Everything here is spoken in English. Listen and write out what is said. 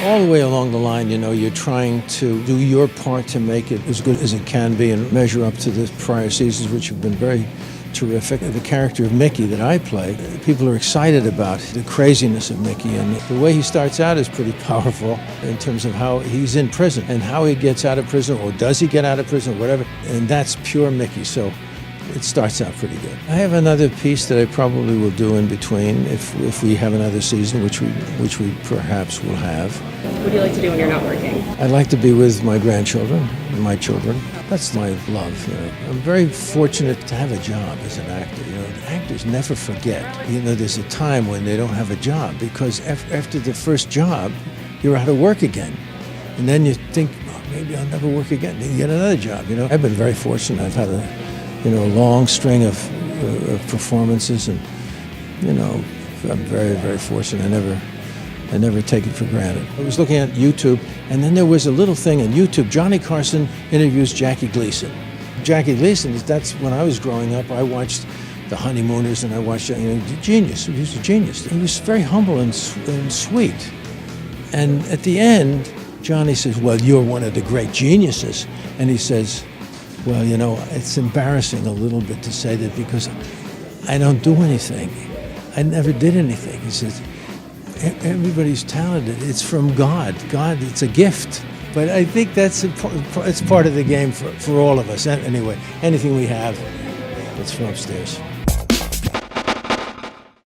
All the way along the line, you're trying to do your part to make it as good as it can be and measure up to the prior seasons, which have been very terrific. The character of Mickey that I play, people are excited about the craziness of Mickey, and the way he starts out is pretty powerful in terms of how he's in prison and how he gets out of prison, or does he get out of prison, or whatever, and that's pure Mickey. So it starts out pretty good. I have another piece that I probably will do in between if we have another season, which we perhaps will have. What do you like to do when you're not working? I'd like to be with my grandchildren and my children. That's my love. I'm very fortunate to have a job as an actor. Actors never forget. There's a time when they don't have a job, because after the first job, you're out of work again. And then you think, oh, maybe I'll never work again. Then you get another job. I've been very fortunate. I've had a long string of performances, and I'm very, very fortunate. I never take it for granted. I was looking at YouTube, and then there was a little thing on YouTube. Johnny Carson interviews Jackie Gleason. Jackie Gleason, that's when I was growing up. I watched The Honeymooners, and I watched genius. He was a genius. He was very humble and sweet. And at the end, Johnny says, "Well, you're one of the great geniuses," and he says, "Well, it's embarrassing a little bit to say that, because I don't do anything. I never did anything." He says, "Everybody's talented. It's from God. God, it's a gift." But I think it's part of the game for all of us. Anyway, anything we have, it's from upstairs.